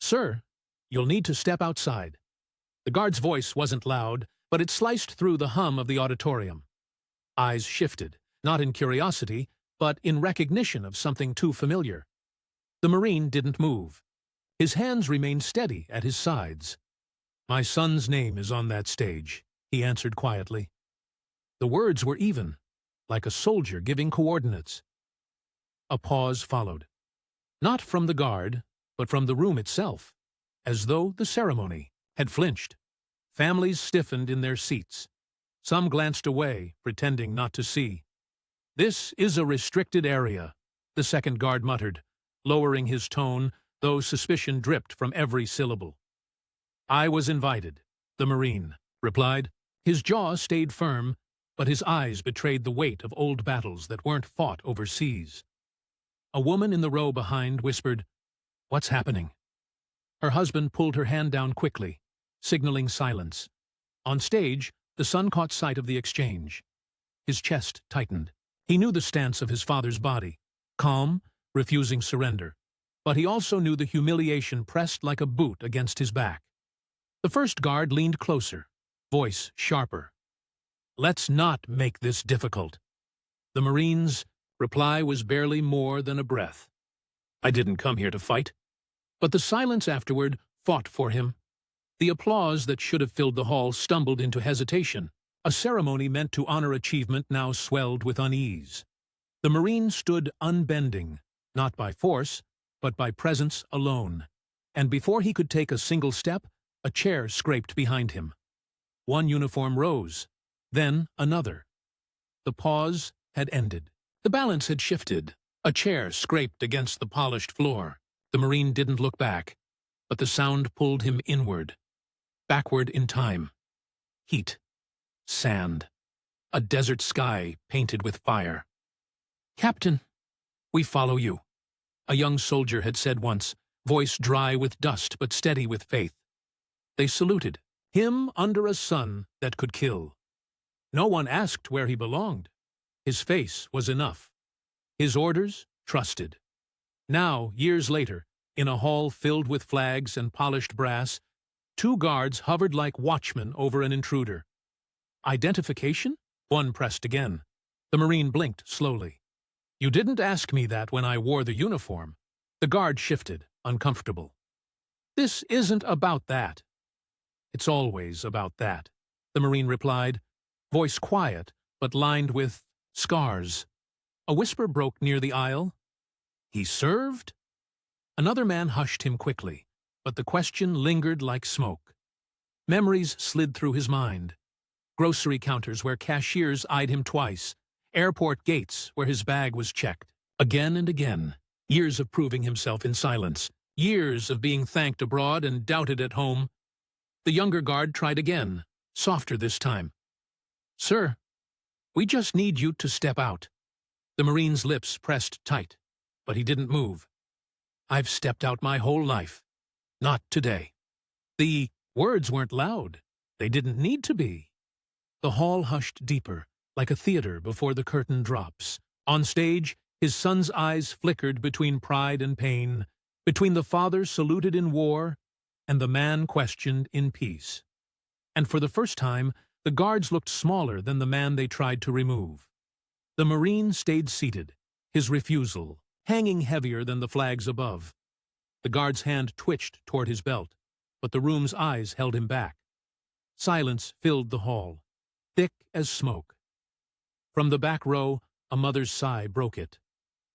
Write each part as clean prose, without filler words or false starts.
"Sir, you'll need to step outside." The guard's voice wasn't loud, but it sliced through the hum of the auditorium. Eyes shifted, not in curiosity, but in recognition of something too familiar. The Marine didn't move. His hands remained steady at his sides. "My son's name is on that stage," he answered quietly. The words were even, like a soldier giving coordinates. A pause followed. Not from the guard, but from the room itself, as though the ceremony had flinched. Families stiffened in their seats. Some glanced away, pretending not to see. "This is a restricted area," the second guard muttered, lowering his tone, though suspicion dripped from every syllable. "I was invited," the Marine replied. His jaw stayed firm, but his eyes betrayed the weight of old battles that weren't fought overseas. A woman in the row behind whispered, "What's happening?" Her husband pulled her hand down quickly, signaling silence. On stage, the son caught sight of the exchange. His chest tightened. He knew the stance of his father's body, calm, refusing surrender. But he also knew the humiliation pressed like a boot against his back. The first guard leaned closer, voice sharper. "Let's not make this difficult." The Marine's reply was barely more than a breath. "I didn't come here to fight." But the silence afterward fought for him. The applause that should have filled the hall stumbled into hesitation. A ceremony meant to honor achievement now swelled with unease. The Marine stood unbending, not by force, but by presence alone. And before he could take a single step, a chair scraped behind him. One uniform rose, then another. The pause had ended. The balance had shifted. A chair scraped against the polished floor. The Marine didn't look back, but the sound pulled him inward, backward in time. Heat, sand, a desert sky painted with fire. "Captain, we follow you," a young soldier had said once, voice dry with dust but steady with faith. They saluted, him under a sun that could kill. No one asked where he belonged. His face was enough. His orders, trusted. Now, years later, in a hall filled with flags and polished brass, two guards hovered like watchmen over an intruder. "Identification?" One pressed again. The Marine blinked slowly. "You didn't ask me that when I wore the uniform." The guard shifted, uncomfortable. "This isn't about that." "It's always about that," the Marine replied, voice quiet but lined with scars. A whisper broke near the aisle. "He served?" Another man hushed him quickly, but the question lingered like smoke. Memories slid through his mind. Grocery counters where cashiers eyed him twice. Airport gates where his bag was checked. Again and again. Years of proving himself in silence. Years of being thanked abroad and doubted at home. The younger guard tried again, softer this time. "Sir, we just need you to step out." The Marine's lips pressed tight, but he didn't move. "I've stepped out my whole life. Not today." The words weren't loud. They didn't need to be. The hall hushed deeper, like a theater before the curtain drops. On stage, his son's eyes flickered between pride and pain, between the father saluted in war and the man questioned in peace. And for the first time, the guards looked smaller than the man they tried to remove. The Marine stayed seated, his refusal hanging heavier than the flags above. The guard's hand twitched toward his belt, but the room's eyes held him back. Silence filled the hall, thick as smoke. From the back row, a mother's sigh broke it.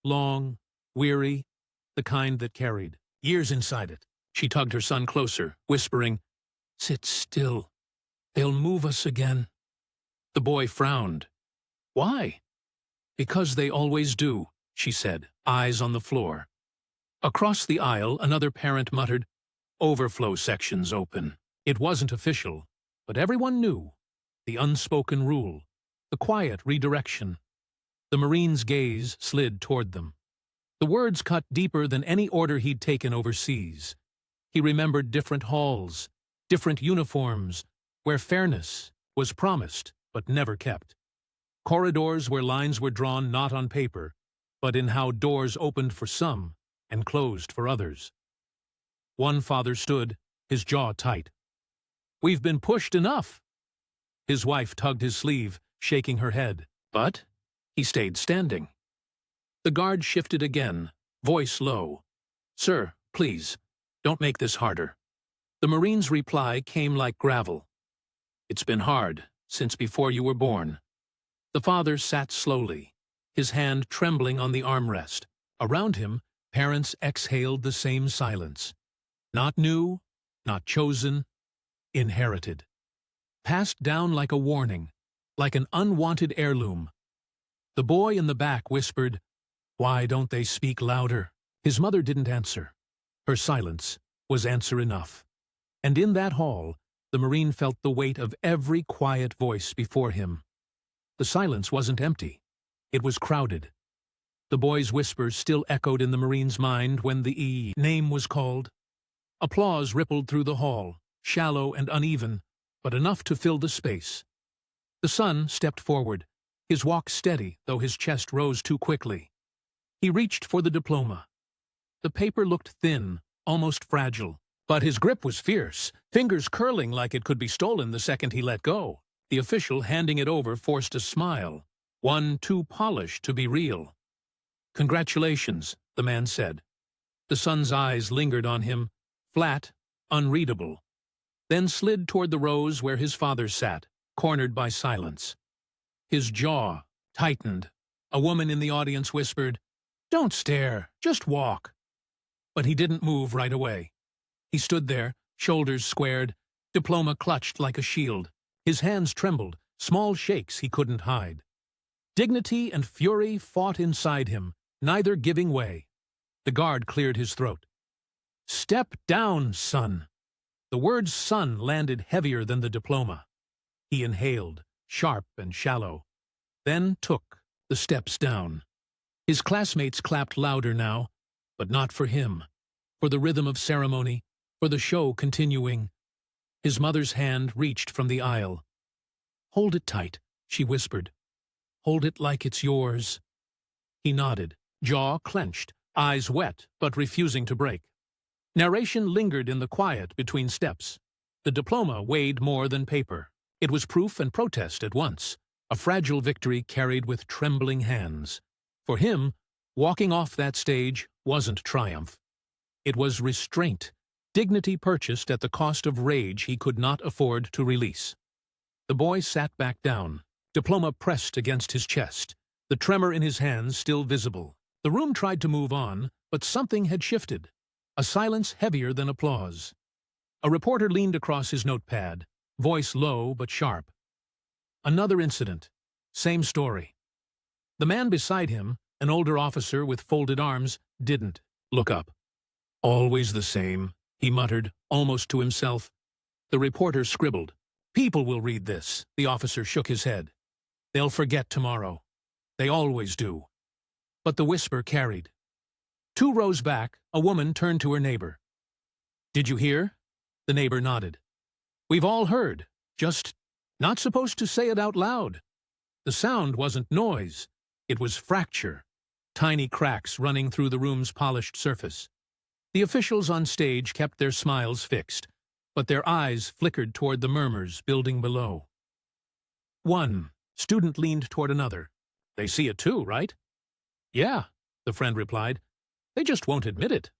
Long, weary, the kind that carried years inside it. She tugged her son closer, whispering, "Sit still. They'll move us again." The boy frowned. "Why?" "Because they always do," she said, eyes on the floor. Across the aisle, another parent muttered, "Overflow sections open." It wasn't official, but everyone knew. The unspoken rule, the quiet redirection. The Marine's gaze slid toward them. The words cut deeper than any order he'd taken overseas. He remembered different halls, different uniforms, where fairness was promised but never kept. Corridors where lines were drawn not on paper, but in how doors opened for some and closed for others. One father stood, his jaw tight. "We've been pushed enough." His wife tugged his sleeve, shaking her head. But he stayed standing. The guard shifted again, voice low. "Sir, please, don't make this harder." The Marine's reply came like gravel. "It's been hard, since before you were born." The father sat slowly, his hand trembling on the armrest. Around him, parents exhaled the same silence. Not new, not chosen, inherited. Passed down like a warning, like an unwanted heirloom. The boy in the back whispered, "Why don't they speak louder?" His mother didn't answer. Her silence was answer enough. And in that hall, the Marine felt the weight of every quiet voice before him. The silence wasn't empty. It was crowded. The boy's whispers still echoed in the Marine's mind when the name was called. Applause rippled through the hall, shallow and uneven, but enough to fill the space. The son stepped forward, his walk steady, though his chest rose too quickly. He reached for the diploma. The paper looked thin, almost fragile, but his grip was fierce, fingers curling like it could be stolen the second he let go. The official handing it over forced a smile, one too polished to be real. "Congratulations," the man said. The son's eyes lingered on him, flat, unreadable, then slid toward the rows where his father sat, cornered by silence. His jaw tightened. A woman in the audience whispered, "Don't stare, just walk." But he didn't move right away. He stood there, shoulders squared, diploma clutched like a shield. His hands trembled, small shakes he couldn't hide. Dignity and fury fought inside him, neither giving way. The guard cleared his throat. "Step down, son." The word son landed heavier than the diploma. He inhaled, sharp and shallow, then took the steps down. His classmates clapped louder now, but not for him, for the rhythm of ceremony, for the show continuing. His mother's hand reached from the aisle. "Hold it tight," she whispered. "Hold it like it's yours." He nodded, jaw clenched, eyes wet but refusing to break. Narration lingered in the quiet between steps. The diploma weighed more than paper. It was proof and protest at once, a fragile victory carried with trembling hands. For him, walking off that stage wasn't triumph. It was restraint, dignity purchased at the cost of rage he could not afford to release. The boy sat back down, diploma pressed against his chest, the tremor in his hands still visible. The room tried to move on, but something had shifted, a silence heavier than applause. A reporter leaned across his notepad, voice low but sharp. Another incident, same story. The man beside him, an older officer with folded arms, didn't look up. "Always the same," he muttered, almost to himself. The reporter scribbled. "People will read this," the officer shook his head. "They'll forget tomorrow. They always do." But the whisper carried. 2 rows back, a woman turned to her neighbor. "Did you hear?" The neighbor nodded. "We've all heard, just not supposed to say it out loud." The sound wasn't noise. It was fracture, tiny cracks running through the room's polished surface. The officials on stage kept their smiles fixed, but their eyes flickered toward the murmurs building below. One student leaned toward another. "They see it too, right?" "Yeah," the friend replied. "They just won't admit it."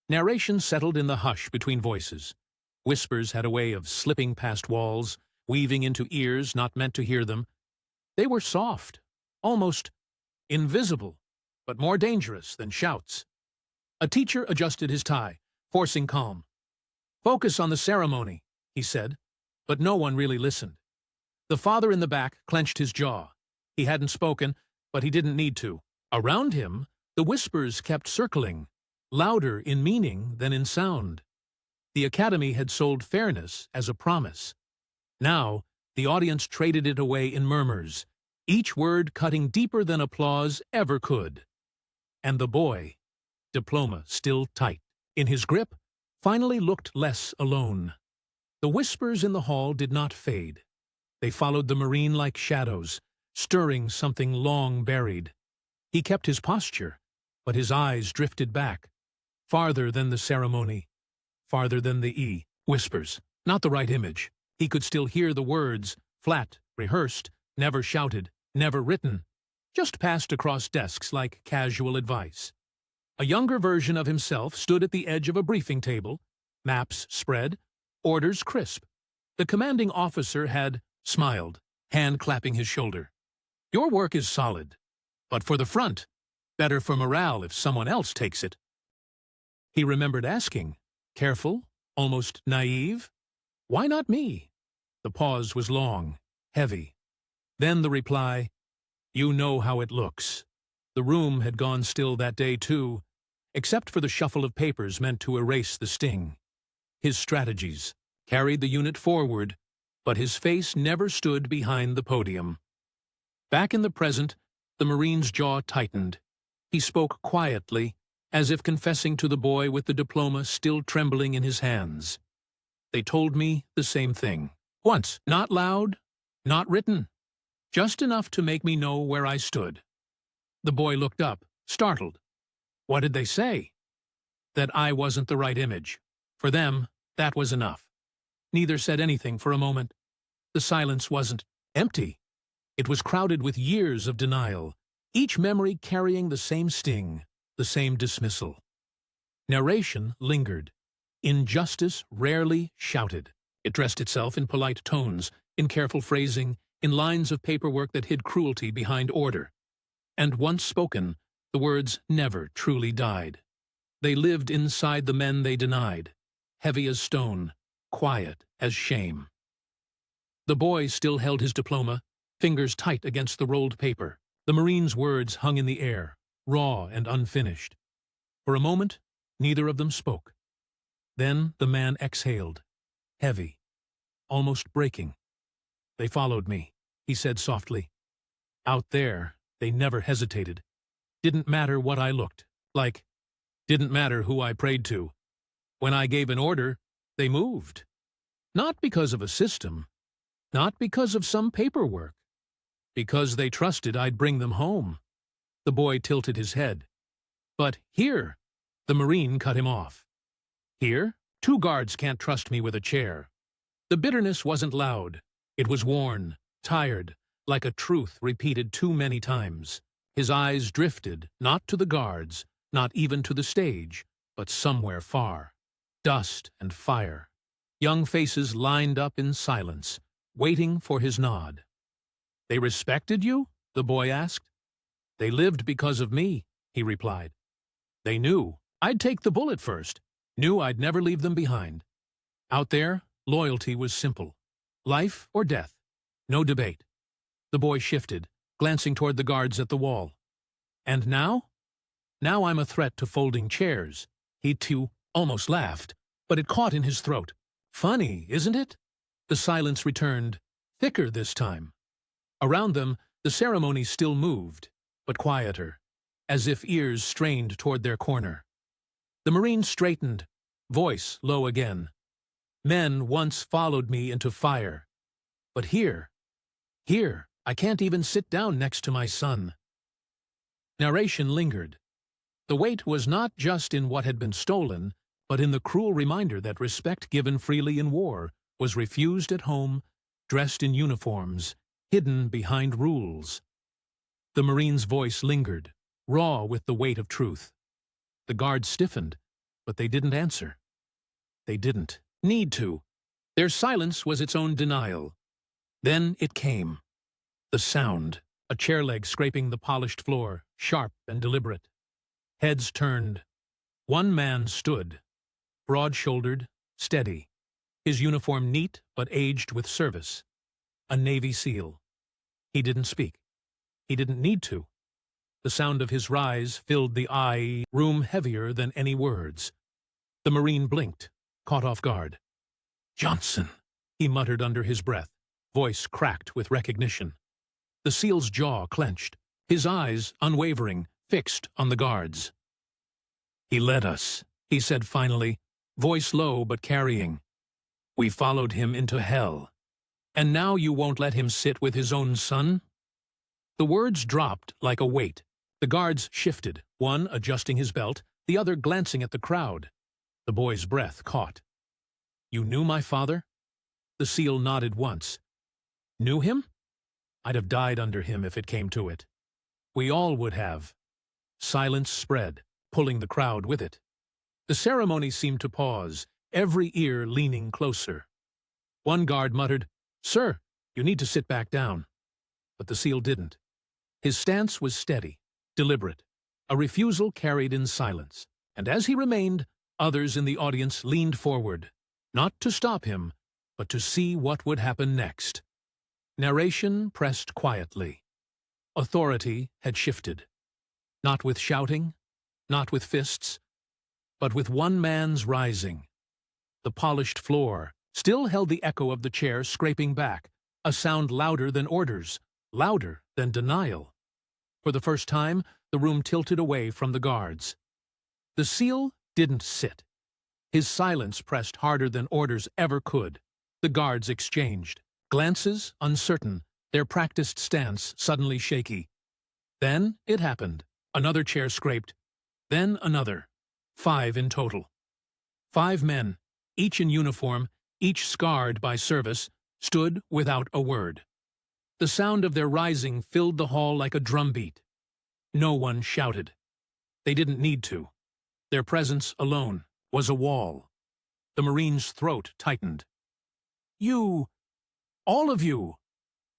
Narration settled in the hush between voices. Whispers had a way of slipping past walls, weaving into ears not meant to hear them. They were soft, almost invisible, but more dangerous than shouts. A teacher adjusted his tie, forcing calm. "Focus on the ceremony," he said, but no one really listened. The father in the back clenched his jaw. He hadn't spoken, but he didn't need to. Around him, the whispers kept circling, louder in meaning than in sound. The academy had sold fairness as a promise. Now, the audience traded it away in murmurs, each word cutting deeper than applause ever could. And the boy, diploma still tight in his grip, finally looked less alone. The whispers in the hall did not fade. They followed the Marine like shadows, stirring something long buried. He kept his posture, but his eyes drifted back, farther than the ceremony, farther than the E. Whispers. Not the right image. He could still hear the words, flat, rehearsed, never shouted, never written, just passed across desks like casual advice. A younger version of himself stood at the edge of a briefing table, maps spread, orders crisp. The commanding officer had smiled, hand clapping his shoulder. Your work is solid, but for the front, better for morale if someone else takes it. He remembered asking, careful, almost naive, why not me? The pause was long, heavy. Then the reply, you know how it looks. The room had gone still that day too, except for the shuffle of papers meant to erase the sting. His strategies carried the unit forward, but his face never stood behind the podium. Back in the present, the Marine's jaw tightened. He spoke quietly, as if confessing to the boy with the diploma still trembling in his hands. They told me the same thing. Once, not loud, not written, just enough to make me know where I stood. The boy looked up, startled. What did they say? That I wasn't the right image. For them, that was enough. Neither said anything for a moment. The silence wasn't empty. It was crowded with years of denial, each memory carrying the same sting, the same dismissal. Narration lingered. Injustice rarely shouted. It dressed itself in polite tones, in careful phrasing, in lines of paperwork that hid cruelty behind order. And once spoken, the words never truly died. They lived inside the men they denied, heavy as stone, quiet as shame. The boy still held his diploma, fingers tight against the rolled paper. The Marine's words hung in the air, raw and unfinished. For a moment, neither of them spoke. Then the man exhaled, heavy, almost breaking. They followed me, he said softly. Out there, they never hesitated. Didn't matter what I looked like. Didn't matter who I prayed to. When I gave an order, they moved. Not because of a system, not because of some paperwork, because they trusted I'd bring them home. The boy tilted his head. But here, the Marine cut him off. Here, 2 guards can't trust me with a chair. The bitterness wasn't loud. It was worn, tired, like a truth repeated too many times. His eyes drifted, not to the guards, not even to the stage, but somewhere far. Dust and fire. Young faces lined up in silence, waiting for his nod. They respected you? The boy asked. They lived because of me, he replied. They knew I'd take the bullet first, knew I'd never leave them behind. Out there, loyalty was simple. Life or death. No debate. The boy shifted, glancing toward the guards at the wall. And now? Now I'm a threat to folding chairs. He, too, almost laughed, but it caught in his throat. Funny, isn't it? The silence returned, thicker this time. Around them, the ceremony still moved, but quieter, as if ears strained toward their corner. The Marine straightened, voice low again. Men once followed me into fire. But here, I can't even sit down next to my son. Narration lingered. The weight was not just in what had been stolen, but in the cruel reminder that respect given freely in war was refused at home, dressed in uniforms, hidden behind rules. The Marine's voice lingered, raw with the weight of truth. The guards stiffened, but they didn't answer. They didn't need to. Their silence was its own denial. Then it came. The sound, a chair leg scraping the polished floor, sharp and deliberate. Heads turned. One man stood, broad-shouldered, steady, his uniform neat but aged with service. A Navy SEAL. He didn't speak. He didn't need to. The sound of his rise filled the room heavier than any words. The Marine blinked, caught off guard. Johnson, he muttered under his breath, voice cracked with recognition. The SEAL's jaw clenched, his eyes, unwavering, fixed on the guards. He led us, he said finally, voice low but carrying. We followed him into hell. And now you won't let him sit with his own son? The words dropped like a weight. The guards shifted, one adjusting his belt, the other glancing at the crowd. The boy's breath caught. "You knew my father?" The SEAL nodded once. "Knew him? I'd have died under him if it came to it. We all would have." Silence spread, pulling the crowd with it. The ceremony seemed to pause, every ear leaning closer. One guard muttered, "Sir, you need to sit back down." But the SEAL didn't. His stance was steady, deliberate, a refusal carried in silence. And as he remained, others in the audience leaned forward, not to stop him, but to see what would happen next. Narration pressed quietly. Authority had shifted. Not with shouting, not with fists, but with one man's rising. The polished floor still held the echo of the chair scraping back, a sound louder than orders, louder than denial. For the first time, the room tilted away from the guards. The SEAL didn't sit. His silence pressed harder than orders ever could. The guards exchanged, glances uncertain, their practiced stance suddenly shaky. Then it happened. Another chair scraped, then another. 5 in total. 5 men, each in uniform, each scarred by service, stood without a word. The sound of their rising filled the hall like a drumbeat. No one shouted. They didn't need to. Their presence alone was a wall. The Marine's throat tightened. "You, all of you,"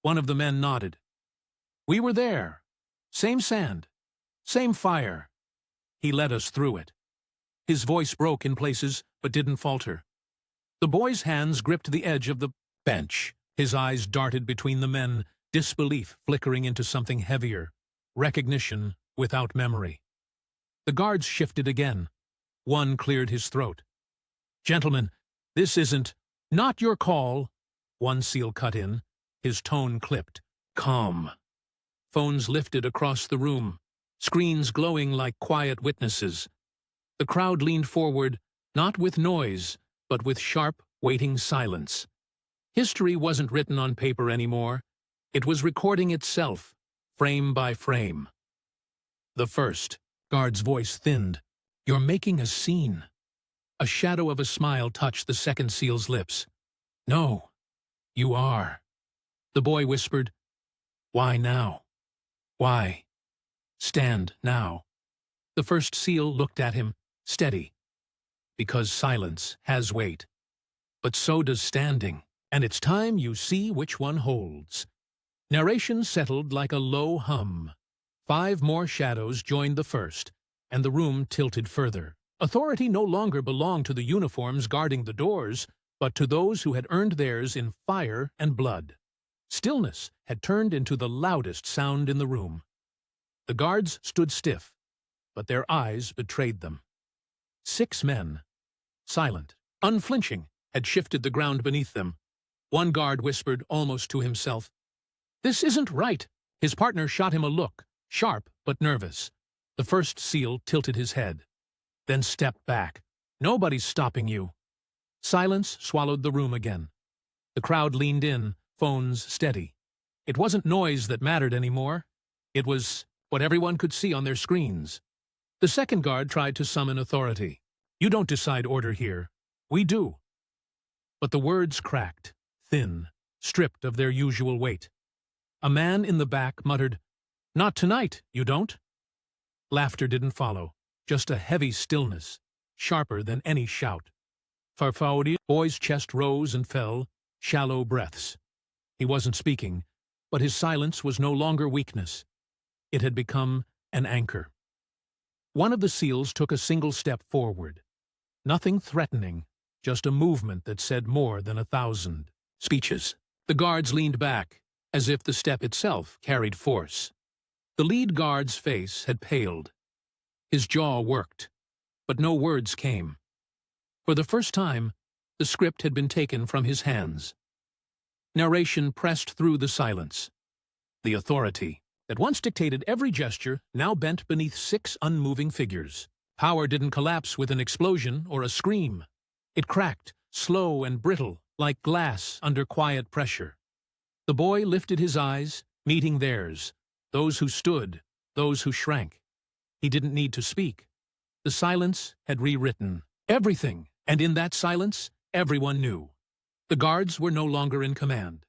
one of the men nodded. "We were there. Same sand, same fire. He led us through it." His voice broke in places, but didn't falter. The boy's hands gripped the edge of the bench. His eyes darted between the men, disbelief flickering into something heavier, recognition without memory. The guards shifted again. One cleared his throat. "Gentlemen, this isn't—" "Not your call," one SEAL cut in, his tone clipped. "Calm." Phones lifted across the room, screens glowing like quiet witnesses. The crowd leaned forward, not with noise, but with sharp, waiting silence. History wasn't written on paper anymore. It was recording itself, frame by frame. "The first," guard's voice thinned. "You're making a scene." A shadow of a smile touched the second SEAL's lips. "No, you are." The boy whispered, "Why now? Why? Stand now." The first SEAL looked at him, steady. "Because silence has weight. But so does standing. And it's time you see which one holds." Narration settled like a low hum. 5 more shadows joined the first, and the room tilted further. Authority no longer belonged to the uniforms guarding the doors, but to those who had earned theirs in fire and blood. Stillness had turned into the loudest sound in the room. The guards stood stiff, but their eyes betrayed them. 6 men, silent, unflinching, had shifted the ground beneath them. One guard whispered almost to himself, "This isn't right." His partner shot him a look, sharp but nervous. The first SEAL tilted his head, then stepped back. "Nobody's stopping you." Silence swallowed the room again. The crowd leaned in, phones steady. It wasn't noise that mattered anymore. It was what everyone could see on their screens. The second guard tried to summon authority. "You don't decide order here. We do." But the words cracked, thin, stripped of their usual weight. A man in the back muttered, "Not tonight, you don't." Laughter didn't follow, just a heavy stillness, sharper than any shout. Farfaudi, boy's chest rose and fell, shallow breaths. He wasn't speaking, but his silence was no longer weakness. It had become an anchor. One of the SEALs took a single step forward. Nothing threatening, just a movement that said more than 1,000 speeches. The guards leaned back, as if the step itself carried force. The lead guard's face had paled. His jaw worked, but no words came. For the first time, the script had been taken from his hands. Narration pressed through the silence. The authority that once dictated every gesture now bent beneath 6 unmoving figures. Power didn't collapse with an explosion or a scream. It cracked, slow and brittle, like glass under quiet pressure. The boy lifted his eyes, meeting theirs, those who stood, those who shrank. He didn't need to speak. The silence had rewritten, Everything, and in that silence, everyone knew. The guards were no longer in command.